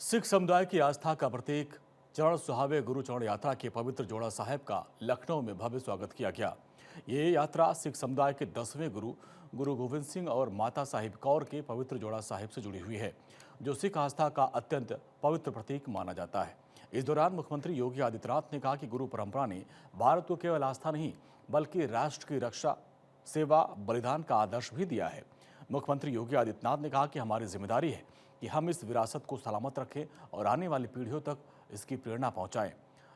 सिख समुदाय की आस्था का प्रतीक चरण सुहावे गुरु चरण यात्रा के पवित्र जोड़ा साहिब का लखनऊ में भव्य स्वागत किया गया। ये यात्रा सिख समुदाय के 10वें गुरु गुरु गोविंद सिंह और माता साहिब कौर के पवित्र जोड़ा साहिब से जुड़ी हुई है, जो सिख आस्था का अत्यंत पवित्र प्रतीक माना जाता है। इस दौरान मुख्यमंत्री योगी आदित्यनाथ ने कहा कि गुरु परंपरा ने भारत को केवल आस्था नहीं बल्कि राष्ट्र की रक्षा, सेवा, बलिदान का आदर्श भी दिया है। मुख्यमंत्री योगी आदित्यनाथ ने कहा कि हमारी जिम्मेदारी है कि हम इस विरासत को सलामत रखें और आने वाली पीढ़ियों तक इसकी प्रेरणा पहुंचाएं।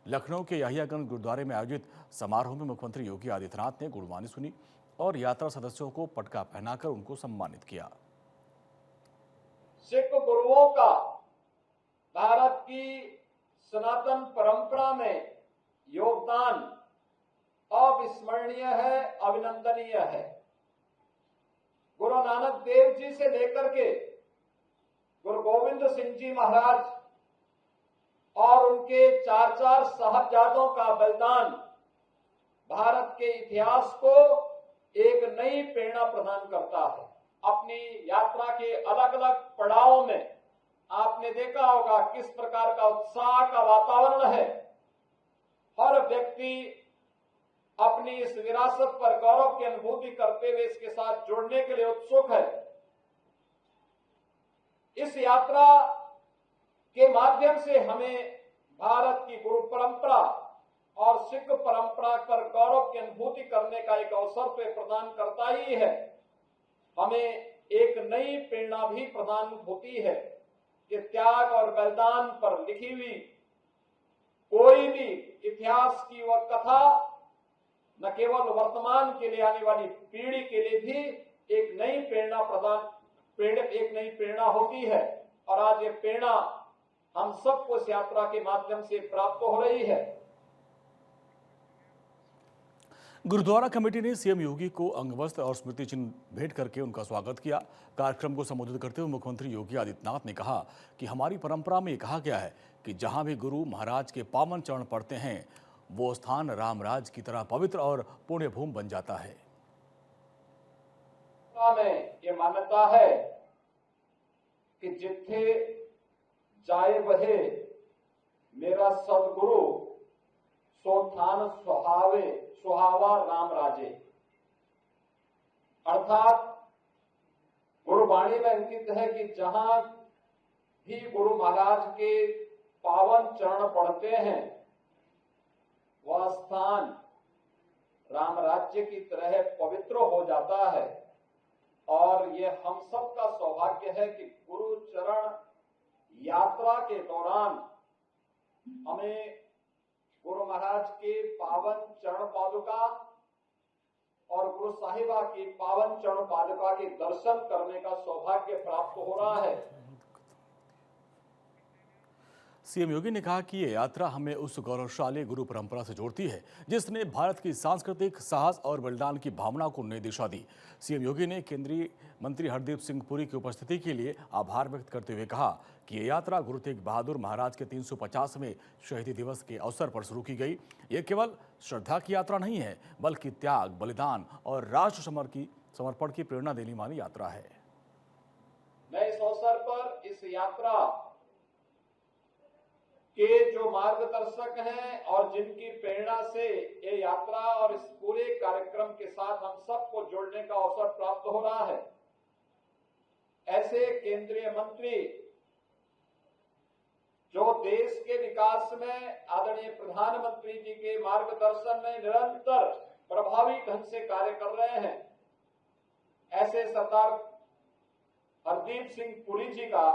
लखनऊ के याहियागंज गुरुद्वारे में आयोजित समारोह में मुख्यमंत्री योगी आदित्यनाथ ने गुरुबानी सुनी और यात्रा सदस्यों को पटका पहनाकर उनको सम्मानित किया। सिख गुरुओं का भारत की सनातन परंपरा में योगदान अविस्मरणीय है, अभिनंदनीय है। गुरु नानक देव जी से लेकर के गुरु गोविंद सिंह जी महाराज और उनके चार साहबजादों का बलिदान भारत के इतिहास को एक नई प्रेरणा प्रदान करता है। अपनी यात्रा के अलग अलग पड़ावों में आपने देखा होगा किस प्रकार का उत्साह का वातावरण है। हर व्यक्ति अपनी इस विरासत पर गौरव की अनुभूति करते हुए इसके साथ जुड़ने के लिए उत्सुक है। इस यात्रा के माध्यम से हमें भारत की गुरु परंपरा और सिख परंपरा पर गौरव की अनुभूति करने का एक अवसर तो प्रदान करता ही है, हमें एक नई प्रेरणा भी प्रदान होती है कि त्याग और बलिदान पर लिखी हुई कोई भी इतिहास की वह कथा न केवल वर्तमान के लिए आने वाली पीढ़ी के लिए भी एक नई प्रेरणा होती है। और आज ये प्रेरणा हम सबको इस यात्रा के माध्यम से प्राप्त हो रही है। गुरुद्वारा कमेटी ने सीएम योगी को अंगवस्त्र और स्मृति चिन्ह भेंट करके उनका स्वागत किया। कार्यक्रम को संबोधित करते हुए मुख्यमंत्री योगी आदित्यनाथ ने कहा कि हमारी परंपरा में कहा गया है कि जहां भी गुरु महाराज के पावन चरण पड़ते हैं वो स्थान रामराज की तरह पवित्र और पुण्य भूमि बन जाता है। में ये मान्यता है कि जिथे जाए बहे मेरा सदगुरु सो थान सुहावा राम राजे। अर्थात गुरुवाणी में अंकित है कि जहां भी गुरु महाराज के पावन चरण पड़ते हैं वह स्थान राम राज्य की तरह पवित्र हो जाता है। और ये हम सब का सौभाग्य है कि गुरु चरण यात्रा के दौरान हमें गुरु महाराज के पावन चरण पादुका और गुरु साहिबा की पावन चरण पादुका के दर्शन करने का सौभाग्य प्राप्त हो रहा है। सीएम योगी ने कहा कि ये यात्रा हमें उस गौरवशाली गुरु परंपरा से जोड़ती है जिसने भारत की सांस्कृतिक साहस और बलिदान की भावना को नई दिशा दी। सीएम योगी ने केंद्रीय मंत्री हरदीप सिंह पुरी की उपस्थिति के लिए आभार व्यक्त करते हुए कहा कि ये यात्रा गुरु तेग बहादुर महाराज के 350वें शहीदी दिवस के अवसर पर शुरू की गई। ये केवल श्रद्धा की यात्रा नहीं है बल्कि त्याग, बलिदान और राष्ट्र समर्पण की प्रेरणा देने वाली यात्रा है। मैं इस अवसर पर इस यात्रा के जो मार्गदर्शक हैं और जिनकी प्रेरणा से ये यात्रा और इस पूरे कार्यक्रम के साथ हम सबको जोड़ने का अवसर प्राप्त हो रहा है, ऐसे केंद्रीय मंत्री जो देश के विकास में आदरणीय प्रधानमंत्री जी के मार्गदर्शन में निरंतर प्रभावी ढंग से कार्य कर रहे हैं, ऐसे सरदार हरदीप सिंह पुरी जी का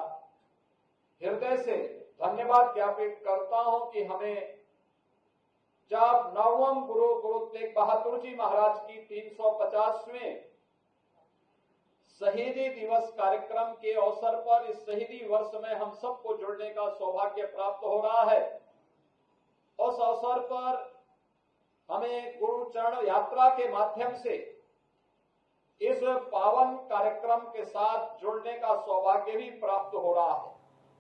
हृदय से धन्यवाद ज्ञापित करता हूं कि हमें जब 9वें गुरु तेग बहादुर जी महाराज की 350वें शहीदी दिवस कार्यक्रम के अवसर पर इस शहीदी वर्ष में हम सबको जुड़ने का सौभाग्य प्राप्त हो रहा है। उस अवसर पर हमें गुरु चरण यात्रा के माध्यम से इस पावन कार्यक्रम के साथ जुड़ने का सौभाग्य भी प्राप्त हो रहा है।